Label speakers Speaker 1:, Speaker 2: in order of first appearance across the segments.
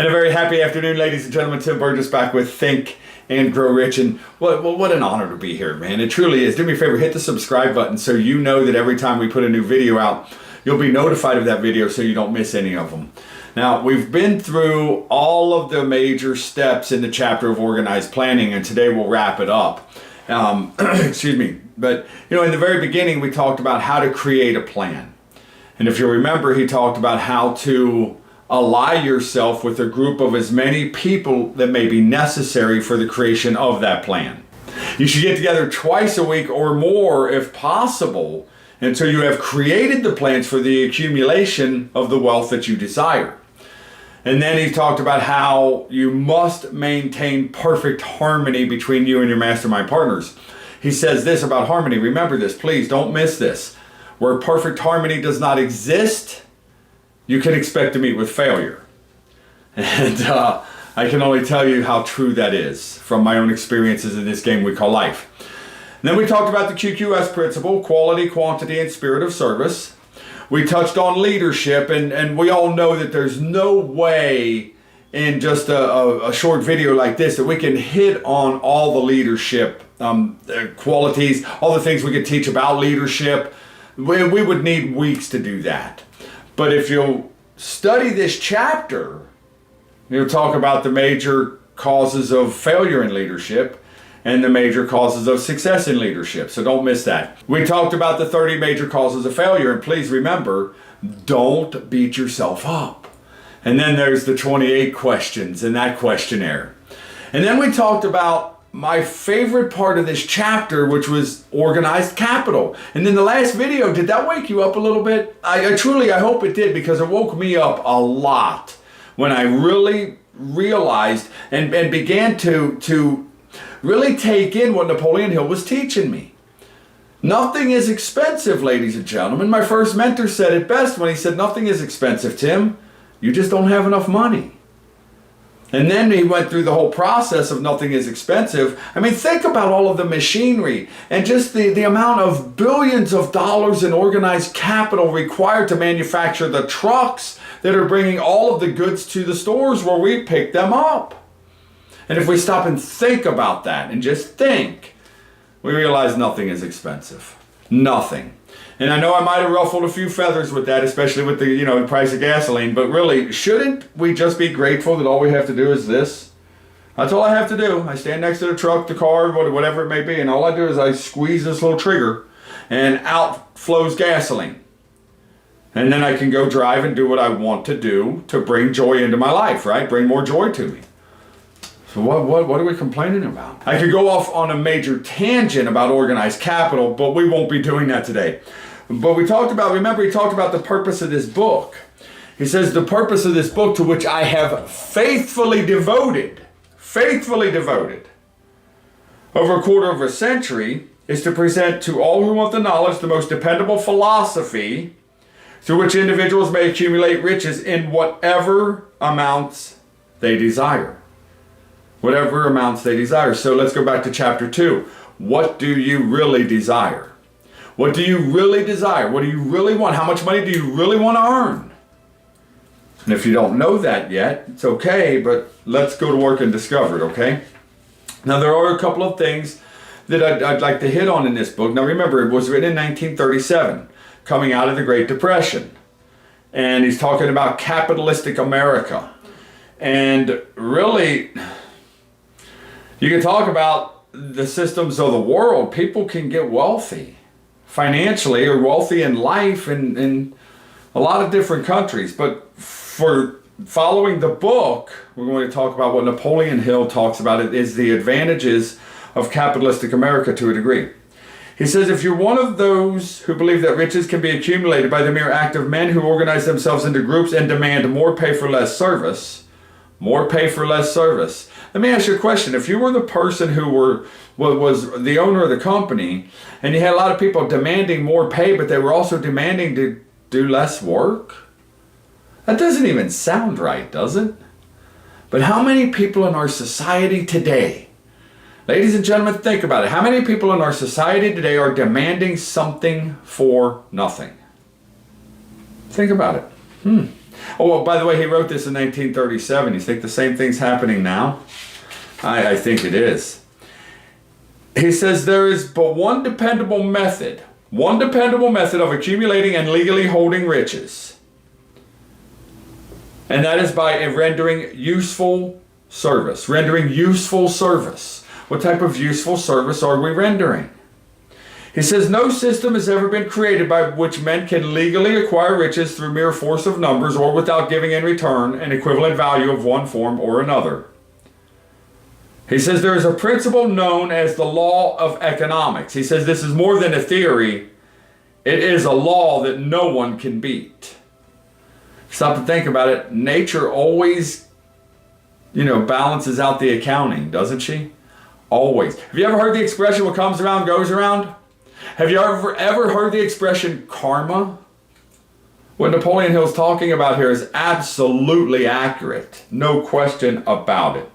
Speaker 1: And a very happy afternoon, ladies and gentlemen. Tim Burgess back with Think and Grow Rich. And what an honor to be here, man. It truly is. Do me a favor, hit the subscribe button so you know that every time we put a new video out, you'll be notified of that video so you don't miss any of them. Now, we've been through all of the major steps in the chapter of organized planning, and today we'll wrap it up. Excuse me. But, in the very beginning, we talked about how to create a plan. And if you remember, he talked about how to ally yourself with a group of as many people that may be necessary for the creation of that plan. You should get together twice a week or more if possible until you have created the plans for the accumulation of the wealth that you desire. And then he talked about how you must maintain perfect harmony between you and your mastermind partners. He says this about harmony. Remember this, please don't miss this. Where perfect harmony does not exist, you can expect to meet with failure. And I can only tell you how true that is from my own experiences in this game we call life. And then we talked about the QQS principle, quality, quantity, and spirit of service. We touched on leadership, and we all know that there's no way in just a short video like this that we can hit on all the leadership qualities, all the things we could teach about leadership. We would need weeks to do that. But if you'll study this chapter, you'll talk about the major causes of failure in leadership and the major causes of success in leadership. So don't miss that. We talked about the 30 major causes of failure. And please remember, don't beat yourself up. And then there's the 28 questions in that questionnaire. And then we talked about my favorite part of this chapter, which was organized capital. And then the last video, did that wake you up a little bit? I hope it did, because it woke me up a lot when I really realized and began to really take in what Napoleon Hill was teaching me. Nothing is expensive, ladies and gentlemen. My first mentor said it best when he said, nothing is expensive, Tim. You just don't have enough money. And then he went through the whole process of nothing is expensive. I mean, think about all of the machinery and just the amount of billions of dollars in organized capital required to manufacture the trucks that are bringing all of the goods to the stores where we pick them up. And if we stop and think about that and just think, we realize nothing is expensive. Nothing. And I know I might have ruffled a few feathers with that, especially with the price of gasoline, but really, shouldn't we just be grateful that all we have to do is this? That's all I have to do. I stand next to the truck, the car, whatever it may be, and all I do is I squeeze this little trigger and out flows gasoline. And then I can go drive and do what I want to do to bring joy into my life, right? Bring more joy to me. So what are we complaining about? I could go off on a major tangent about organized capital, but we won't be doing that today. But he talked about the purpose of this book. He says, the purpose of this book, to which I have faithfully devoted over a quarter of a century, is to present to all who want the knowledge the most dependable philosophy through which individuals may accumulate riches in whatever amounts they desire. Whatever amounts they desire. So let's go back to chapter 2. What do you really desire? What do you really desire? What do you really want? How much money do you really want to earn? And if you don't know that yet, it's okay, but let's go to work and discover it, okay? Now, there are a couple of things that I'd like to hit on in this book. Now, remember, it was written in 1937, coming out of the Great Depression. And he's talking about capitalistic America. And really, you can talk about the systems of the world. People can get wealthy financially or wealthy in life in a lot of different countries. But for following the book, we're going to talk about what Napoleon Hill talks about. It is the advantages of capitalistic America to a degree. He says, if you're one of those who believe that riches can be accumulated by the mere act of men who organize themselves into groups and demand more pay for less service, let me ask you a question. If you were the person who was the owner of the company, and you had a lot of people demanding more pay, but they were also demanding to do less work, that doesn't even sound right, does it? But how many people in our society today, ladies and gentlemen, think about it. How many people in our society today are demanding something for nothing? Think about it. Oh, well, by the way, he wrote this in 1937. You think the same thing's happening now? I think it is. He says there is but one dependable method of accumulating and legally holding riches. And that is by rendering useful service. Rendering useful service. What type of useful service are we rendering? He says no system has ever been created by which men can legally acquire riches through mere force of numbers or without giving in return an equivalent value of one form or another. He says there is a principle known as the law of economics. He says this is more than a theory. It is a law that no one can beat. Stop to think about it. Nature always, balances out the accounting, doesn't she? Always. Have you ever heard the expression, what comes around goes around? Have you ever heard the expression karma? What Napoleon Hill's talking about here is absolutely accurate. No question about it.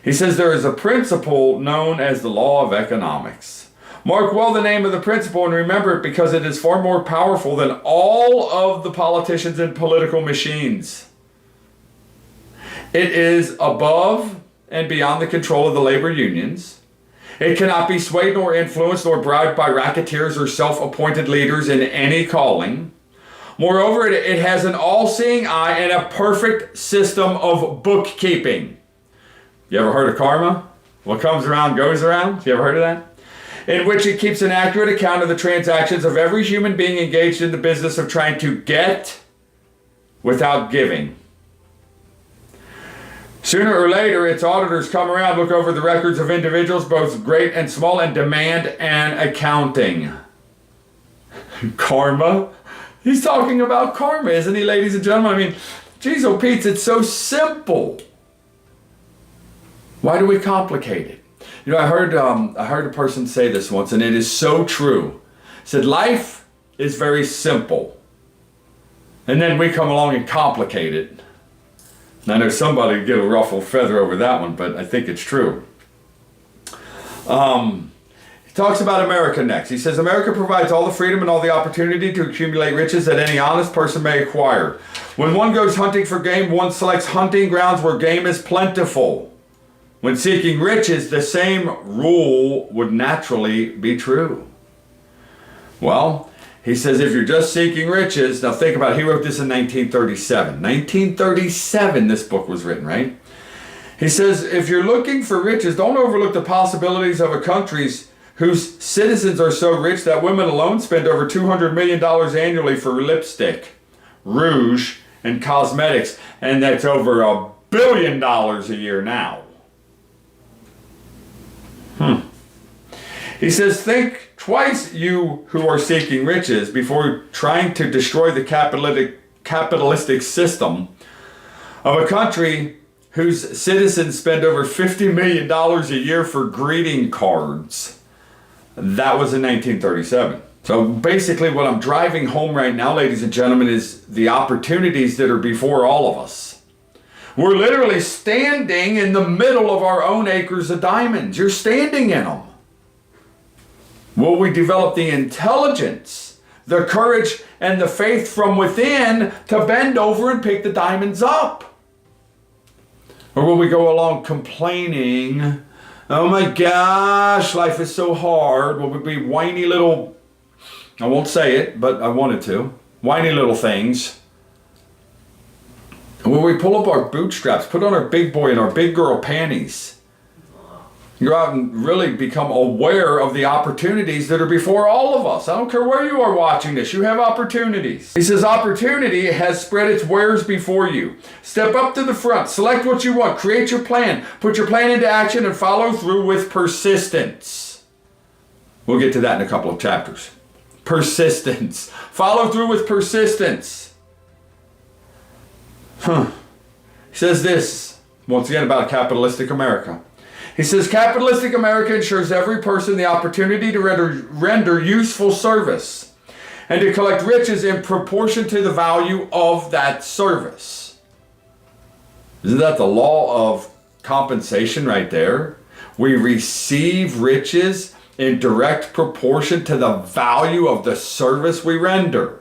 Speaker 1: He says there is a principle known as the law of economics. Mark well the name of the principle and remember it because it is far more powerful than all of the politicians and political machines. It is above and beyond the control of the labor unions. It cannot be swayed nor influenced nor bribed by racketeers or self-appointed leaders in any calling. Moreover, it has an all-seeing eye and a perfect system of bookkeeping. You ever heard of karma? What comes around goes around? You ever heard of that? In which it keeps an accurate account of the transactions of every human being engaged in the business of trying to get without giving. Sooner or later, its auditors come around, look over the records of individuals, both great and small, and demand an accounting. Karma? He's talking about karma, isn't he, ladies and gentlemen? I mean, geez, oh Pete, it's so simple. Why do we complicate it? I heard a person say this once, and it is so true. He said, life is very simple. And then we come along and complicate it. And I know somebody would get a ruffled feather over that one, but I think it's true. He talks about America next. He says, America provides all the freedom and all the opportunity to accumulate riches that any honest person may acquire. When one goes hunting for game, one selects hunting grounds where game is plentiful. When seeking riches, the same rule would naturally be true. Well, he says if you're just seeking riches, now think about it, he wrote this in 1937. 1937 this book was written, right? He says if you're looking for riches, don't overlook the possibilities of a country whose citizens are so rich that women alone spend over $200 million annually for lipstick, rouge, and cosmetics. And that's over $1 billion a year now. He says, think twice, you who are seeking riches, before trying to destroy the capitalistic system of a country whose citizens spend over $50 million a year for greeting cards. That was in 1937. So basically what I'm driving home right now, ladies and gentlemen, is the opportunities that are before all of us. We're literally standing in the middle of our own acres of diamonds. You're standing in them. Will we develop the intelligence, the courage, and the faith from within to bend over and pick the diamonds up? Or will we go along complaining, oh my gosh, life is so hard? Will we be whiny little, I won't say it, but I wanted to, whiny little things? Will we pull up our bootstraps, put on our big boy and our big girl panties? Go out and really become aware of the opportunities that are before all of us. I don't care where you are watching this, you have opportunities. He says opportunity has spread its wares before you. Step up to the front, select what you want, create your plan, put your plan into action, and follow through with persistence. We'll get to that in a couple of chapters. Persistence. Follow through with persistence. He says this, once again, about capitalistic America. He says, capitalistic America ensures every person the opportunity to render useful service and to collect riches in proportion to the value of that service. Isn't that the law of compensation right there? We receive riches in direct proportion to the value of the service we render.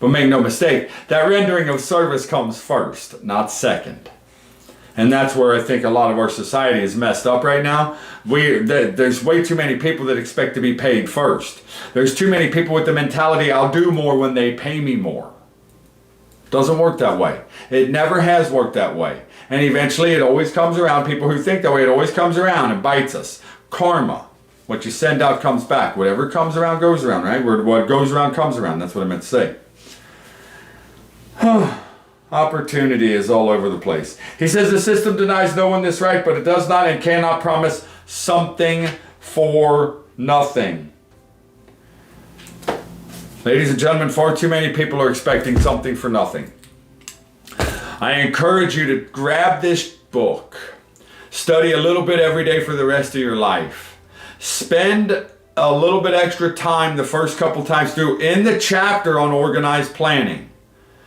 Speaker 1: But make no mistake, that rendering of service comes first, not second. And that's where I think a lot of our society is messed up right now. There's way too many people that expect to be paid first. There's too many people with the mentality, I'll do more when they pay me more. Doesn't work that way. It never has worked that way. And eventually it always comes around. People who think that way, it always comes around and bites us. Karma. What you send out comes back. Whatever comes around goes around, right? What goes around comes around. That's what I meant to say. Opportunity is all over the place. He says the system denies no one this right, but it does not and cannot promise something for nothing. Ladies and gentlemen, far too many people are expecting something for nothing. I encourage you to grab this book. Study a little bit every day for the rest of your life. Spend a little bit extra time the first couple times through in the chapter on organized planning.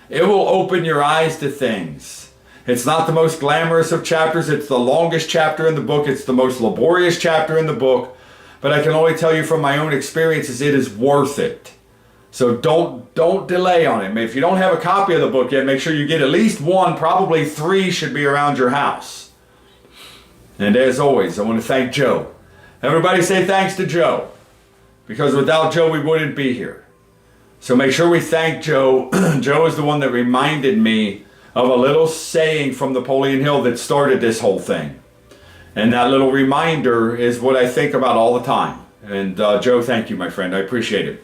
Speaker 1: It will open your eyes to things. It's not the most glamorous of chapters. It's the longest chapter in the book. It's the most laborious chapter in the book. But I can only tell you from my own experiences, it is worth it. So don't delay on it. If you don't have a copy of the book yet, make sure you get at least one, probably 3 should be around your house. And as always, I want to thank Joe. Everybody say thanks to Joe. Because without Joe, we wouldn't be here. So make sure we thank Joe. Joe is the one that reminded me of a little saying from Napoleon Hill that started this whole thing. And that little reminder is what I think about all the time. And Joe, thank you, my friend. I appreciate it.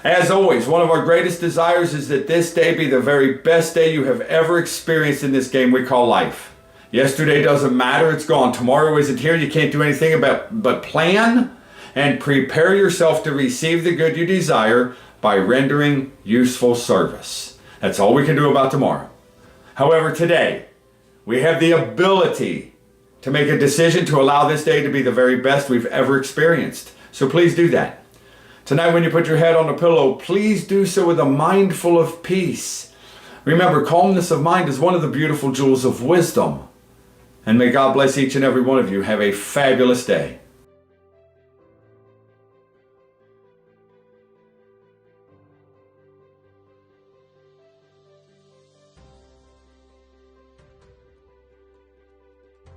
Speaker 1: As always, one of our greatest desires is that this day be the very best day you have ever experienced in this game we call life. Yesterday doesn't matter. It's gone. Tomorrow isn't here. You can't do anything about but plan and prepare yourself to receive the good you desire by rendering useful service. That's all we can do about tomorrow. However, today, we have the ability to make a decision to allow this day to be the very best we've ever experienced. So please do that. Tonight, when you put your head on a pillow, please do so with a mind full of peace. Remember, calmness of mind is one of the beautiful jewels of wisdom. And may God bless each and every one of you. Have a fabulous day.